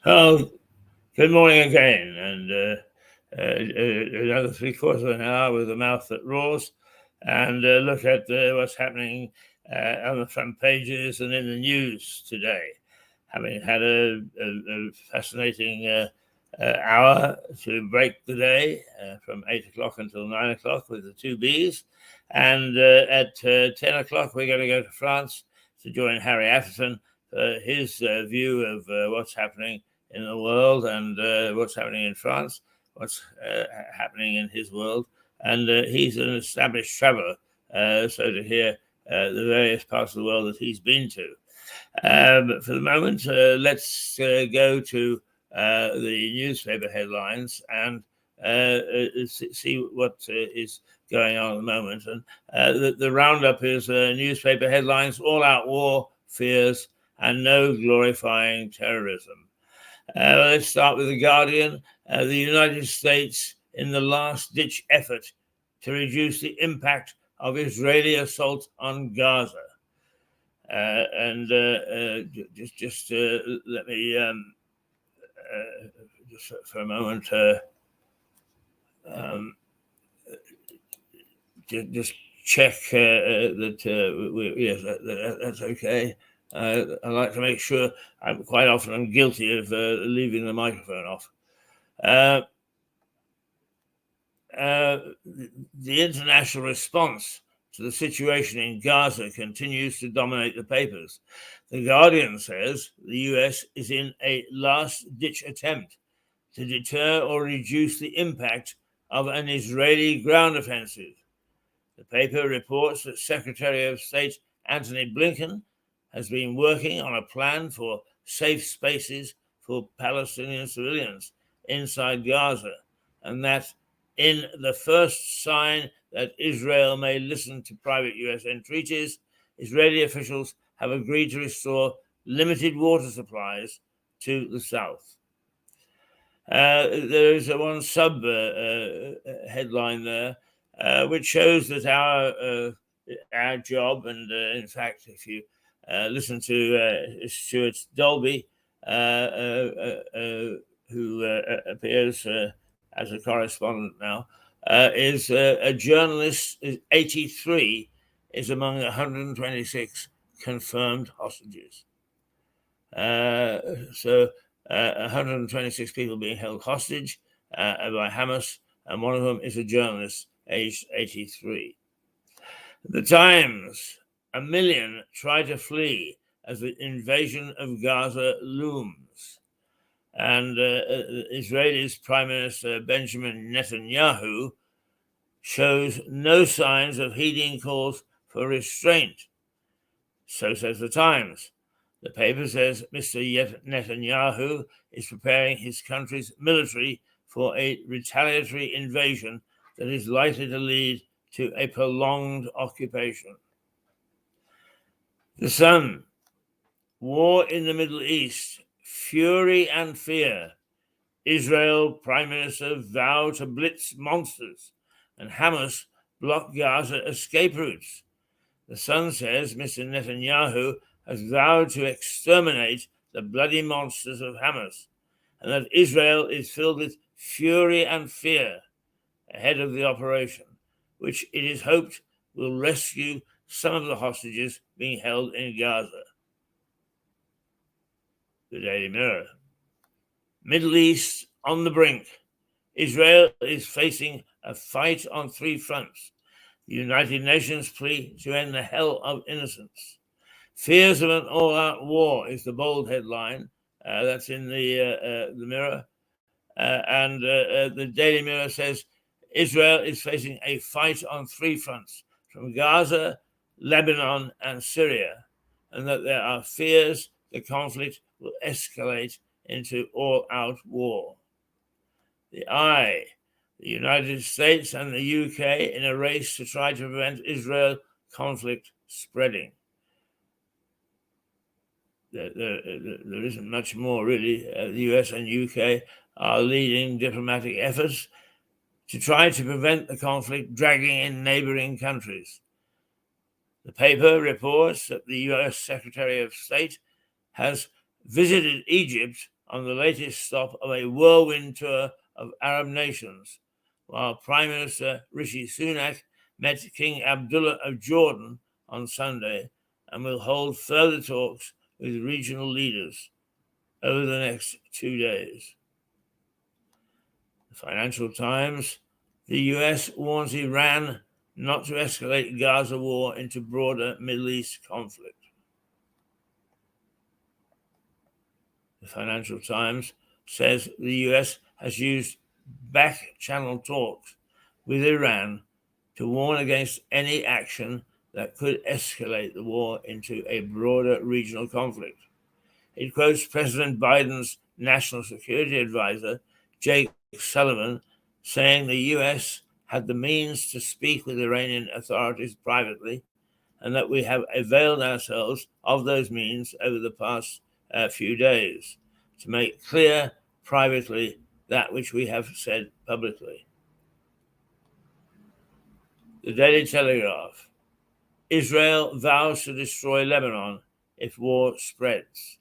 Oh, good morning again, and another 3/4 of an hour with a mouth that roars, and look at what's happening on the front pages and in the news today. Having had a fascinating hour to break the day from 8 o'clock until 9 o'clock with the two Bs, and at 10 o'clock we're going to go to France to join Harry Atherton for his view of what's happening in the world and what's happening in France, what's happening in his world. And he's an established traveler, so to hear the various parts of the world that he's been to. But for the moment, let's go to the newspaper headlines and see what is going on at the moment. And the roundup is newspaper headlines: all-out war, fears, and no glorifying terrorism. Let's start with The Guardian. The United States in the last-ditch effort to reduce the impact of Israeli assault on Gaza. Just let me just for a moment just check that that's okay. I like to make sure. I'm guilty of leaving the microphone off. The international response to the situation in Gaza continues to dominate the papers. The Guardian says the US is in a last-ditch attempt to deter or reduce the impact of an Israeli ground offensive. The paper reports that Secretary of State Antony Blinken has been working on a plan for safe spaces for Palestinian civilians inside Gaza, and that in the first sign that Israel may listen to private US entreaties, Israeli officials have agreed to restore limited water supplies to the south. There is one sub headline there, which shows that our job, and in fact, if you listen to Stuart Dolby, who appears as a correspondent now, is a journalist. 83 is among 126 confirmed hostages. So 126 people being held hostage by Hamas, and one of them is a journalist aged 83. The Times: a million try to flee as the invasion of Gaza looms. And Israel's Prime Minister Benjamin Netanyahu shows no signs of heeding calls for restraint. So says the Times. The paper says Mr. Netanyahu is preparing his country's military for a retaliatory invasion that is likely to lead to a prolonged occupation. The Sun: war in the Middle East, fury and fear. Israel Prime Minister vow to blitz monsters, and Hamas block Gaza escape routes. The Sun says Mr. Netanyahu has vowed to exterminate the bloody monsters of Hamas, and that Israel is filled with fury and fear ahead of the operation, which it is hoped will rescue some of the hostages being held in Gaza. The Daily Mirror: Middle East on the brink. Israel is facing a fight on three fronts. The United Nations plea to end the hell of innocence. Fears of an all-out war is the bold headline. That's in the Mirror. And the Daily Mirror says Israel is facing a fight on three fronts, from Gaza, Lebanon, and Syria, and that there are fears the conflict will escalate into all-out war. The Eye: the United States and the UK in a race to try to prevent Israel conflict spreading. There isn't much more, really. The US and UK are leading diplomatic efforts to try to prevent the conflict dragging in neighboring countries. The paper reports that the US Secretary of State has visited Egypt on the latest stop of a whirlwind tour of Arab nations, while Prime Minister Rishi Sunak met King Abdullah of Jordan on Sunday and will hold further talks with regional leaders over the next 2 days. The Financial Times: the US warns Iran not to escalate Gaza war into broader Middle East conflict. The Financial Times says the US has used back-channel talks with Iran to warn against any action that could escalate the war into a broader regional conflict. It quotes President Biden's National Security Advisor, Jake Sullivan, saying the US had the means to speak with Iranian authorities privately and that we have availed ourselves of those means over the past few days to make clear privately that which we have said publicly. The Daily Telegraph: Israel vows to destroy Lebanon if war spreads.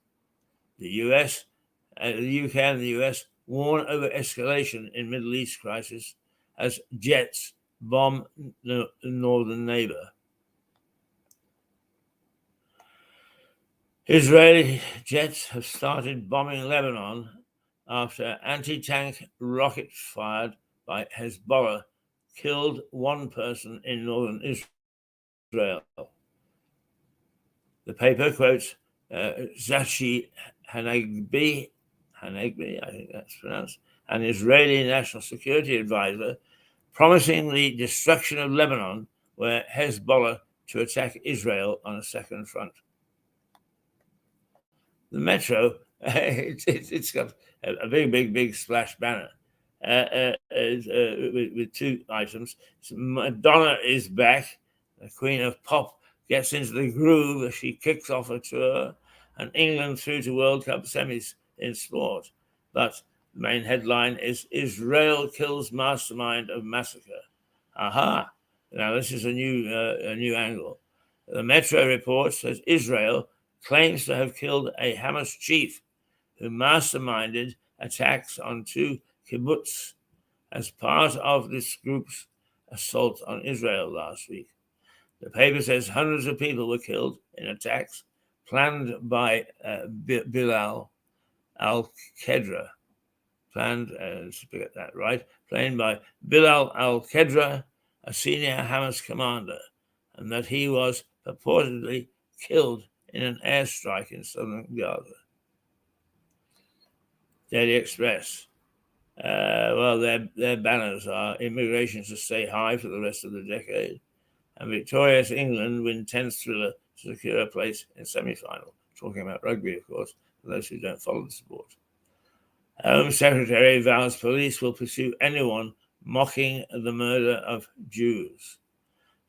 The UK and the US warn over escalation in Middle East crisis as jets bomb the northern neighbor. Israeli jets have started bombing Lebanon after anti-tank rockets fired by Hezbollah killed one person in northern Israel. The paper quotes Zachi Hanegbi, I think that's pronounced, an Israeli National Security Advisor, promising the destruction of Lebanon were Hezbollah to attack Israel on a second front. The Metro, it's got a big splash banner with two items. Madonna is back. The Queen of Pop gets into the groove as she kicks off a tour, and England through to World Cup semis in sport. But the main headline is Israel kills mastermind of massacre. Aha! Now this is a new angle. The Metro reports that Israel claims to have killed a Hamas chief who masterminded attacks on two kibbutz as part of this group's assault on Israel last week. The paper says hundreds of people were killed in attacks planned by Bilal al-Qedra, planned by Bilal al-Qedra, a senior Hamas commander, and that he was purportedly killed in an airstrike in southern Gaza. Daily Express. Their banners are immigration to stay high for the rest of the decade, and victorious England win 10th thriller to secure a place in semi-final. Talking about rugby, of course, for those who don't follow the sport. Home Secretary vows police will pursue anyone mocking the murder of Jews.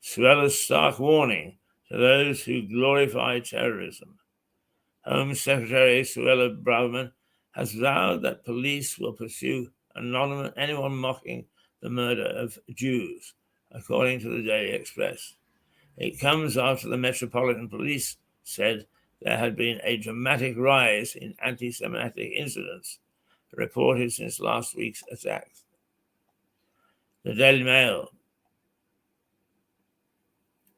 Suella's stark warning to those who glorify terrorism. Home Secretary Suella Braverman has vowed that police will pursue anyone mocking the murder of Jews, according to the Daily Express. It comes after the Metropolitan Police said there had been a dramatic rise in anti-Semitic incidents reported since last week's attacks. The Daily Mail.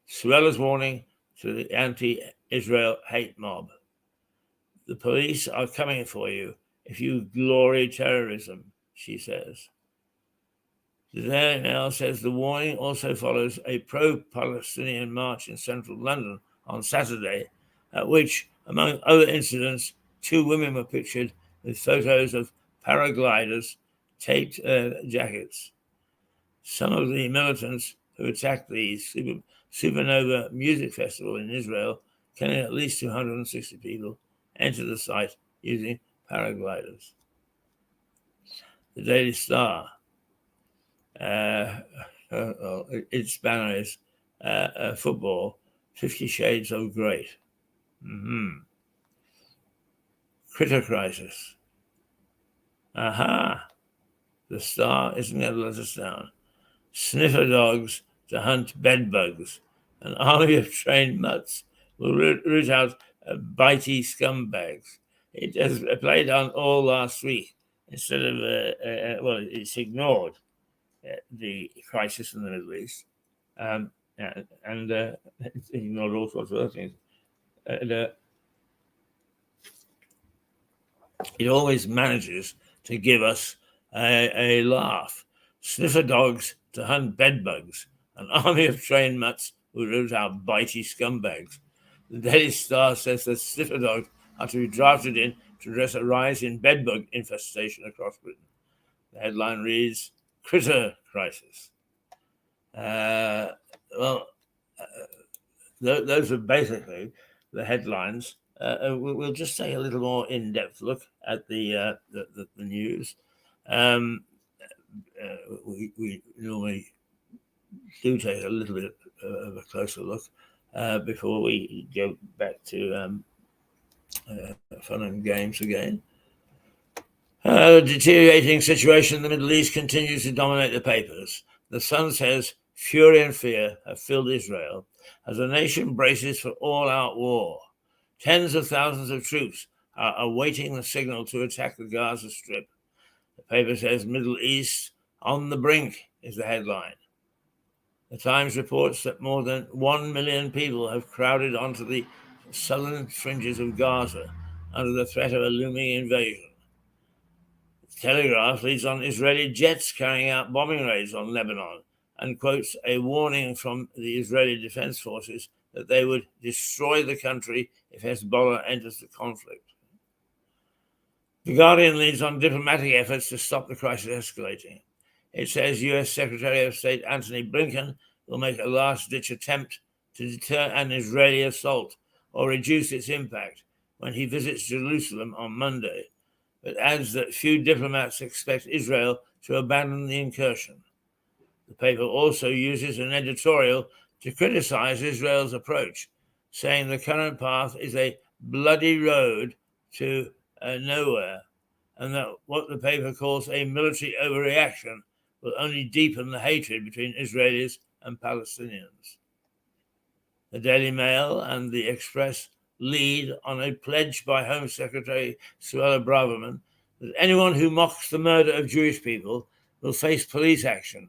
Suella's warning to the anti-Israel hate mob. The police are coming for you if you glory terrorism, she says. The Daily Mail says the warning also follows a pro-Palestinian march in central London on Saturday, at which, among other incidents, two women were pictured with photos of paragliders taped jackets. Some of the militants who attacked the Supernova Music Festival in Israel, killing at least 260 people, entered the site using paragliders. The Daily Star. Its banner is football, 50 Shades of Great. Critter crisis. Aha! The Star isn't going to let us down. Sniffer dogs to hunt bed bugs. An army of trained mutts will root out bitey scumbags It has played on all last week instead of, it's ignored the crisis in the Middle East, and it's ignored all sorts of other things. It always manages to give us a laugh. Sniffer dogs to hunt bedbugs, an army of trained mutts who root out bitey scumbags. The Daily Star says that sniffer dogs are to be drafted in to address a rise in bedbug infestation across Britain. The headline reads, Critter Crisis. Those are basically the headlines. We'll just take a little more in-depth look at the news. We normally do take a little bit of a closer look before we go back to fun and games again. The deteriorating situation in the Middle East continues to dominate the papers. The Sun says fury and fear have filled Israel as the nation braces for all-out war. Tens of thousands of troops are awaiting the signal to attack the Gaza Strip. The paper says Middle East on the brink is the headline. The Times reports that more than 1 million people have crowded onto the southern fringes of Gaza under the threat of a looming invasion. The Telegraph leads on Israeli jets carrying out bombing raids on Lebanon and quotes a warning from the Israeli Defense Forces that they would destroy the country if Hezbollah enters the conflict. The Guardian leads on diplomatic efforts to stop the crisis escalating. It says U.S. Secretary of State Antony Blinken will make a last-ditch attempt to deter an Israeli assault or reduce its impact when he visits Jerusalem on Monday, but adds that few diplomats expect Israel to abandon the incursion. The paper also uses an editorial to criticize Israel's approach, saying the current path is a bloody road to nowhere, and that what the paper calls a military overreaction will only deepen the hatred between Israelis and Palestinians. The Daily Mail and the Express lead on a pledge by Home Secretary Suella that anyone who mocks the murder of Jewish people will face police action.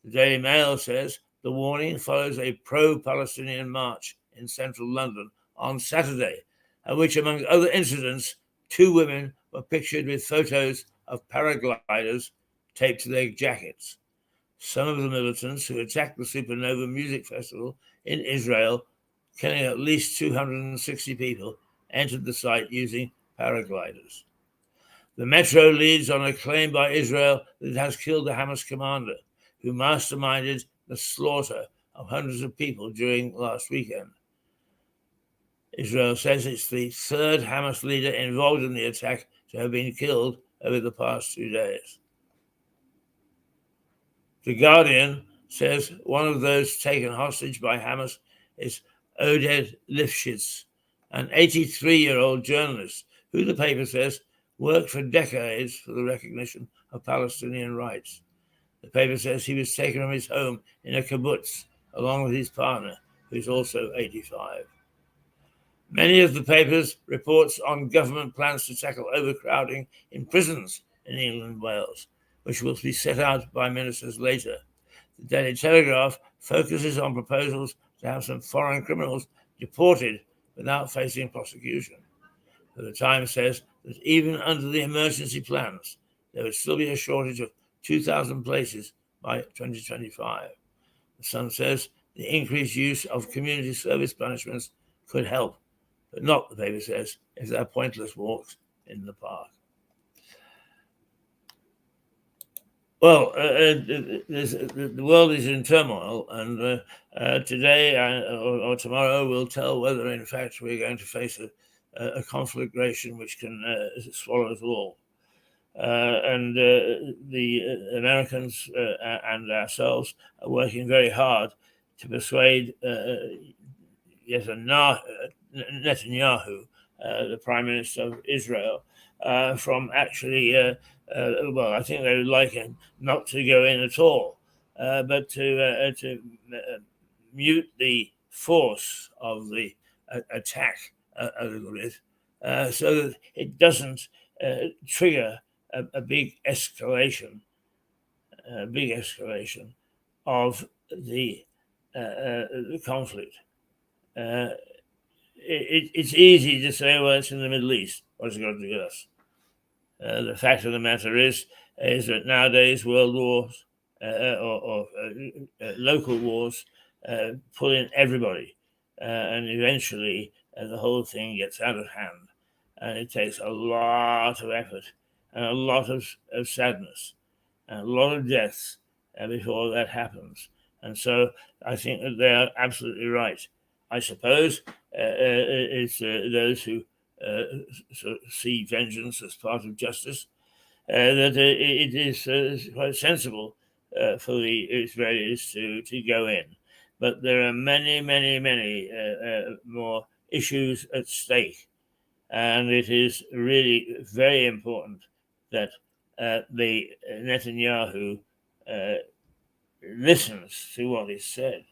The Daily Mail says the warning follows a pro-Palestinian march in central London on Saturday, at which, among other incidents, 2 women were pictured with photos of paragliders taped to their jackets. Some of the militants who attacked the Supernova Music Festival in Israel, killing at least 260 people, entered the site using paragliders. The Metro leads on a claim by Israel that it has killed the Hamas commander, who masterminded the slaughter of hundreds of people during last weekend. Israel says it's the 3rd Hamas leader involved in the attack to have been killed over the past 2 days. The Guardian says one of those taken hostage by Hamas is Oded Lifshitz, an 83-year-old journalist who, the paper says, worked for decades for the recognition of Palestinian rights. The paper says he was taken from his home in a kibbutz along with his partner, who is also 85. Many of the paper's reports on government plans to tackle overcrowding in prisons in England and Wales, which will be set out by ministers later. The Daily Telegraph focuses on proposals to have some foreign criminals deported without facing prosecution. But the Times says that even under the emergency plans, there would still be a shortage of 2,000 places by 2025. The Sun says the increased use of community service punishments could help, but not, the paper says, if there are pointless walks in the park. Well, the world is in turmoil, and today or tomorrow will tell whether, in fact, we're going to face a conflagration which can swallow us all. And the Americans and ourselves are working very hard to persuade Netanyahu, the Prime Minister of Israel, from actually, I think they would like him not to go in at all, but to mute the force of the attack a little bit, so that it doesn't trigger a big escalation, of the conflict. It's easy to say, well, it's in the Middle East. What's it got to do with us? The fact of the matter is that nowadays world wars or local wars pull in everybody, and eventually the whole thing gets out of hand, and it takes a lot of effort and a lot of sadness and a lot of deaths before that happens. And so I think that they are absolutely right. I suppose it's those who sort of see vengeance as part of justice, that it is quite sensible for the Israelis to go in. But there are many, many, many more issues at stake. And it is really very important that the Netanyahu listens to what is said.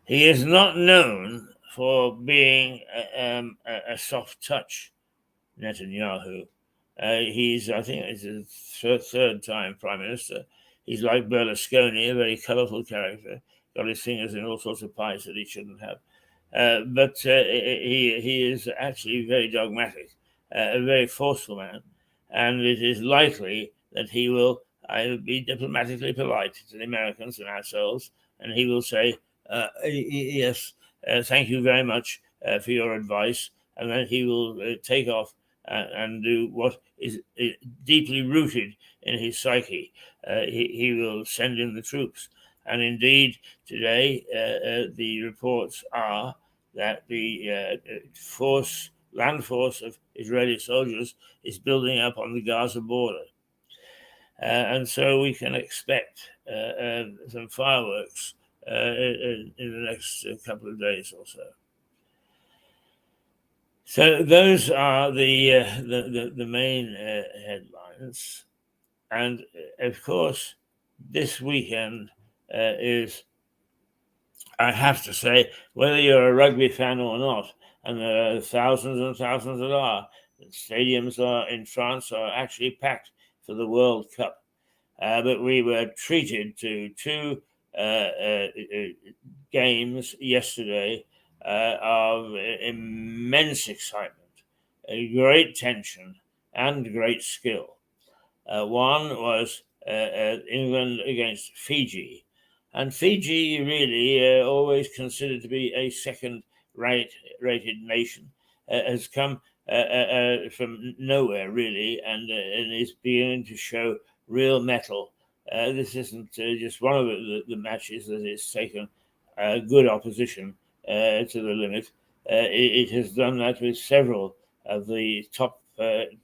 He is not known for being a soft touch, Netanyahu. I think, it's his third time prime minister. He's like Berlusconi, a very colourful character, got his fingers in all sorts of pies that he shouldn't have. But he is actually very dogmatic, a very forceful man, and it is likely that he will be diplomatically polite to the Americans and ourselves, and he will say, yes, thank you very much for your advice, and then he will take off and do what is deeply rooted in his psyche. He will send in the troops. And indeed, today, the reports are that the land force of Israeli soldiers is building up on the Gaza border. And so we can expect some fireworks in the next couple of days or so. So those are the main headlines, and of course, this weekend is, I have to say, whether you're a rugby fan or not, and there are thousands and thousands that are, the stadiums in France are actually packed for the World Cup. But we were treated to two games yesterday of immense excitement, great tension, and great skill. One was England against Fiji, and Fiji really always considered to be a second-rated nation, has come from nowhere really, and is beginning to show real mettle. This isn't just one of the matches that it's taken good opposition to the limit. It has done that with several of the top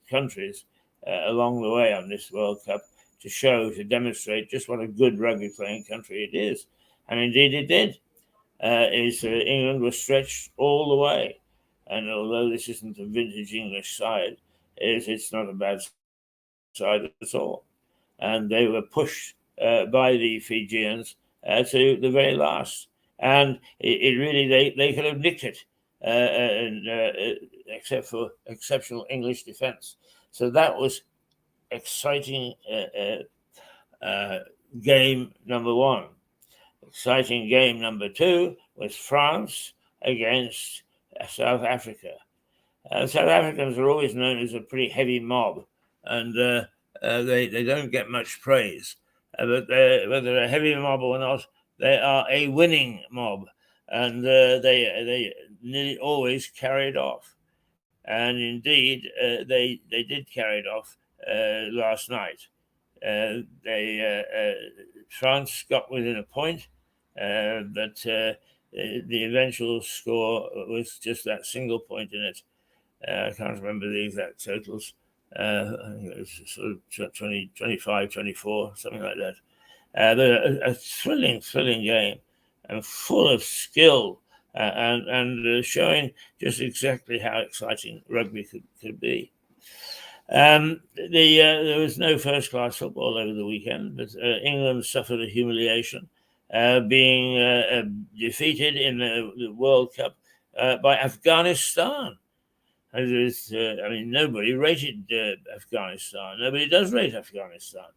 countries along the way on this World Cup to demonstrate just what a good rugby playing country it is. And indeed it did. England was stretched all the way. And although this isn't a vintage English side, it's not a bad side at all. And they were pushed by the Fijians to the very last. And it really, they could have nicked it, except for exceptional English defence. So that was exciting game number one. Exciting game number two was France against South Africa. South Africans are always known as a pretty heavy mob, and they don't get much praise. But whether they're a heavy mob or not, they are a winning mob, and they nearly always carry it off. And indeed, they did carry it off last night. France got within a point, but the eventual score was just that single point in it. I can't remember the exact totals. I think it was sort of 20, 25, 24, something like that. But a thrilling game, and full of skill, and showing just exactly how exciting rugby could be. There was no first-class football over the weekend, but England suffered a humiliation, being defeated in the World Cup by Afghanistan. Nobody rated Afghanistan. Nobody does rate Afghanistan.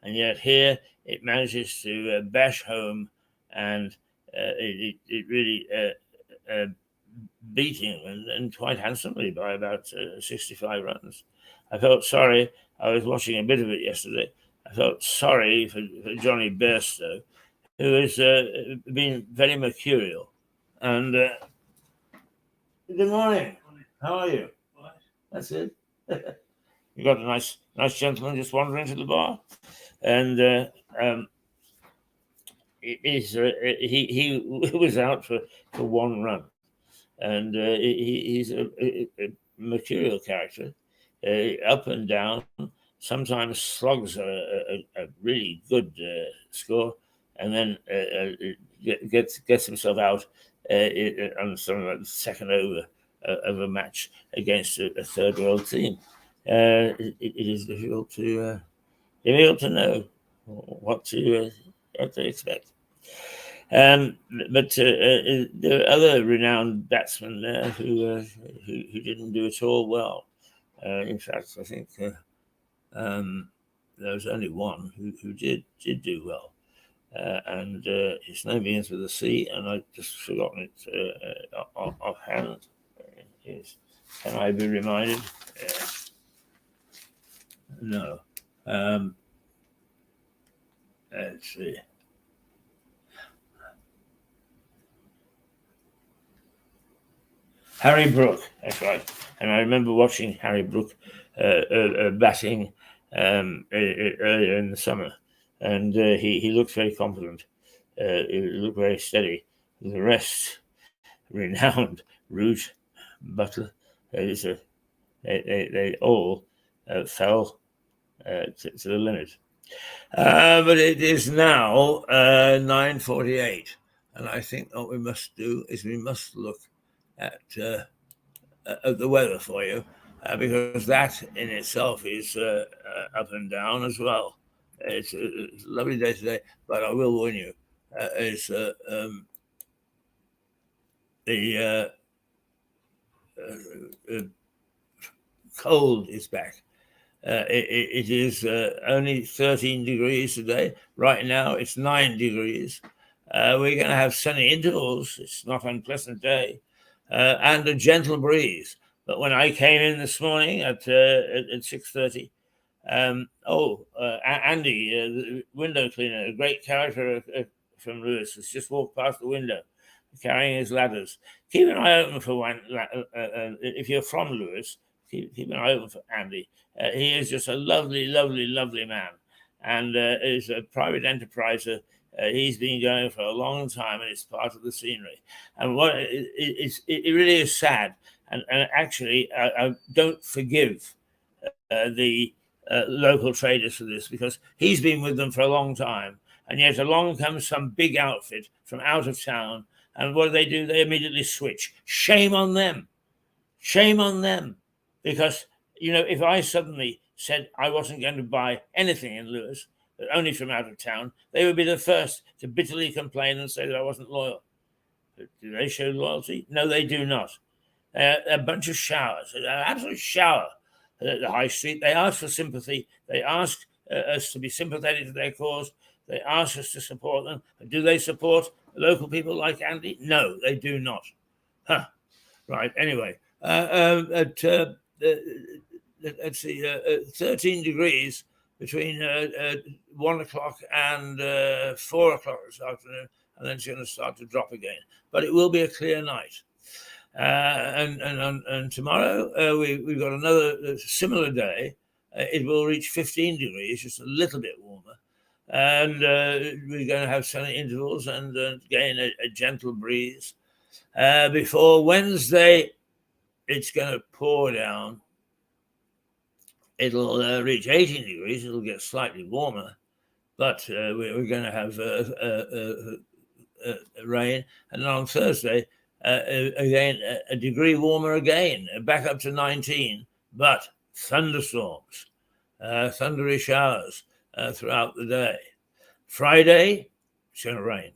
And yet here it manages to bash home, and it really beat England, and quite handsomely, by about 65 runs. I felt sorry. I was watching a bit of it yesterday. I felt sorry for Johnny Bairstow, who has been very mercurial. And good morning. How are you? That's it. You got a nice gentleman just wandering to the bar, and he was out for one run, and he's a mercurial character, up and down. Sometimes slugs a really good score, and then gets himself out on something like the second over of a match against a third world team. It is difficult to know what to expect. But there are other renowned batsmen there who didn't do at all well. In fact, I think there was only one who did do well, and his name begins with a C, and I've just forgotten it offhand. Can I be reminded? No. Let's see. Harry Brook, that's right. And I remember watching Harry Brook batting earlier in the summer, and he looked very confident. He looked very steady. The rest, renowned Root, Butler, they all fell to the limit. But it is now 9:48, and I think what we must do is we must look at the weather for you, because that in itself is up and down as well. It's a lovely day today, but I will warn you, the cold is back. It is only 13 degrees today. Right now, it's 9 degrees. We're going to have sunny intervals. It's not an unpleasant day, and a gentle breeze. But when I came in this morning at 6:30, Andy, the window cleaner, a great character from Lewis, has just walked past the window carrying his ladders. Keep an eye open for one. If you're from Lewis, keep an eye open for Andy. He is just a lovely, lovely, lovely man, and is a private enterpriser. He's been going for a long time, and it's part of the scenery. And what it really is sad. And actually, I don't forgive the local traders for this, because he's been with them for a long time. And yet along comes some big outfit from out of town. And what do? They immediately switch. Shame on them. Shame on them. Because, if I suddenly said I wasn't going to buy anything in Lewis, but only from out of town, they would be the first to bitterly complain and say that I wasn't loyal. But do they show loyalty? No, they do not. A bunch of showers, an absolute shower at the high street. They ask for sympathy. They ask us to be sympathetic to their cause. They ask us to support them. But do they support local people like Andy? No, they do not. Huh. Right. Anyway, let's see, 13 degrees between 1 o'clock and 4 o'clock this afternoon, and then it's going to start to drop again. But it will be a clear night. And tomorrow we've got another similar day. It will reach 15 degrees, just a little bit warmer. And we're going to have sunny intervals and again a gentle breeze. Before Wednesday, it's going to pour down. It'll reach 18 degrees. It'll get slightly warmer, but we're going to have rain. And on Thursday, again, a degree warmer again, back up to 19, but thunderstorms, thundery showers throughout the day. Friday, it's going to rain.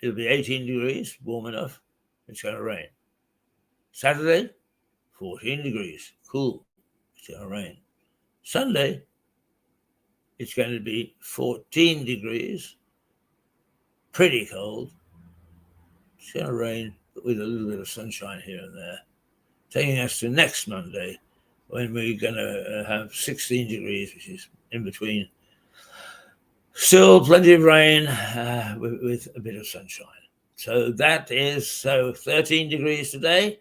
It'll be 18 degrees, warm enough. It's going to rain. Saturday, 14 degrees, cool. It's going to rain. Sunday, it's going to be 14 degrees, pretty cold. It's going to rain, but with a little bit of sunshine here and there, taking us to next Monday, when we're going to have 16 degrees, which is in between. Still plenty of rain with a bit of sunshine. So that is 13 degrees today,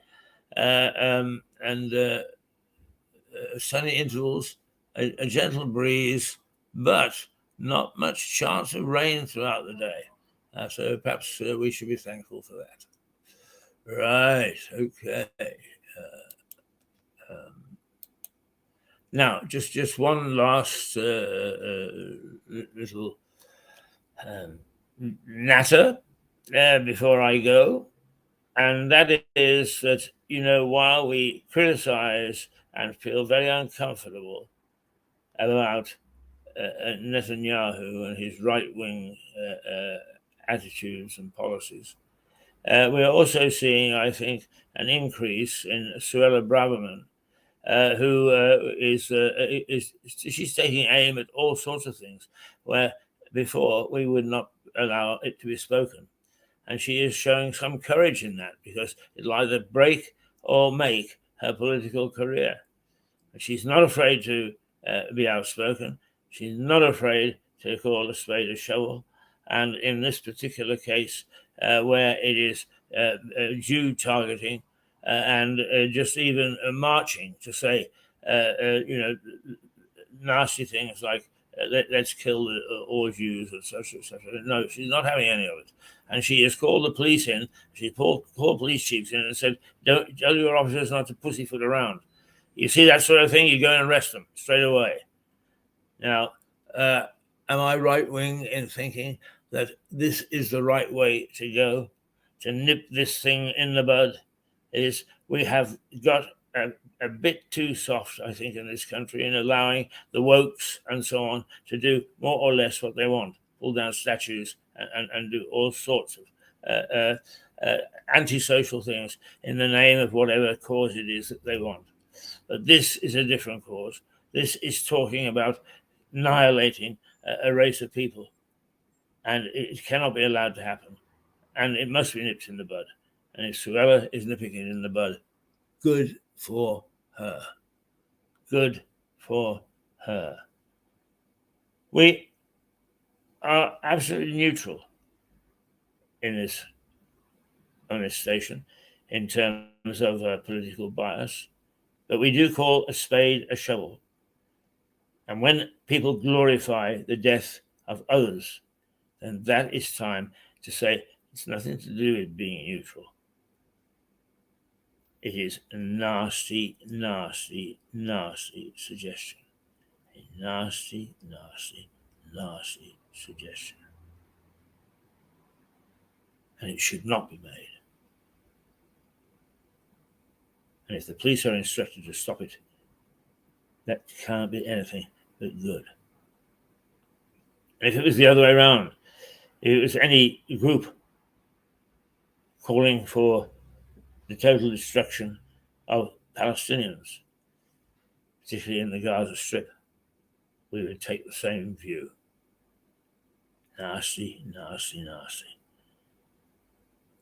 and sunny intervals, a gentle breeze, but not much chance of rain throughout the day. So perhaps we should be thankful for that. Right, okay. Now, just one last little natter before I go, and that is that, while we criticize and feel very uncomfortable about Netanyahu and his right-wing attitudes and policies, we're also seeing, I think, an increase in Suella Braverman, who is she's taking aim at all sorts of things where before we would not allow it to be spoken. And she is showing some courage in that, because it'll either break or make her political career. She's not afraid to be outspoken. She's not afraid to call a spade a shovel. And in this particular case, where it is Jew targeting and just even marching to say, nasty things like, let's kill all Jews, etc., etc. No, she's not having any of it. And she has called the police in. She called police chiefs in and said, don't tell your officers not to pussyfoot around. You see that sort of thing, you go and arrest them straight away. Now, am I right-wing in thinking that this is the right way to go, to nip this thing in the bud? Is we have got a bit too soft, I think, in this country in allowing the wokes and so on to do more or less what they want, pull down statues and do all sorts of antisocial things in the name of whatever cause it is that they want. But this is a different cause. This is talking about annihilating a race of people, and it cannot be allowed to happen, and it must be nipped in the bud. And if Suella is nipping it in the bud, good for her. Good for her. We are absolutely neutral on this station in terms of political bias, but we do call a spade a shovel. And when people glorify the death of others, then that is time to say it's nothing to do with being neutral. It is a nasty, nasty, nasty suggestion. A nasty, nasty, nasty suggestion. And it should not be made. And if the police are instructed to stop it, that can't be anything but good. And if it was the other way around, if it was any group calling for the total destruction of Palestinians, particularly in the Gaza Strip, we would take the same view. Nasty, nasty, nasty.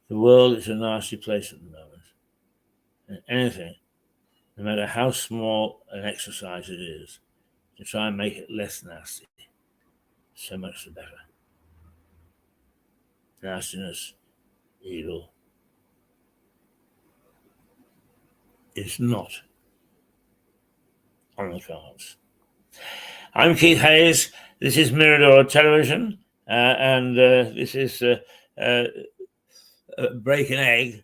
The world is a nasty place at the moment. And anything, no matter how small an exercise it is, to try and make it less nasty, so much the better. Nastiness, evil, is not on the cards. I'm Keith Hayes. This is Mirador Television, and this is Break an Egg,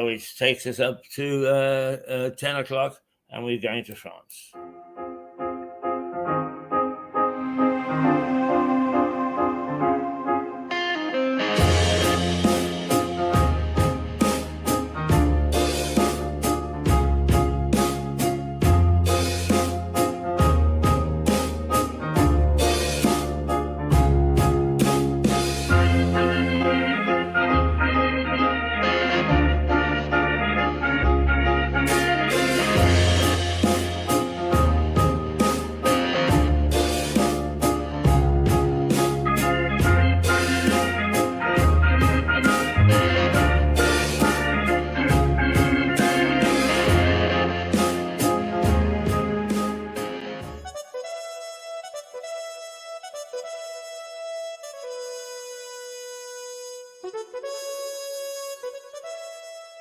which takes us up to 10 o'clock, and we're going to France.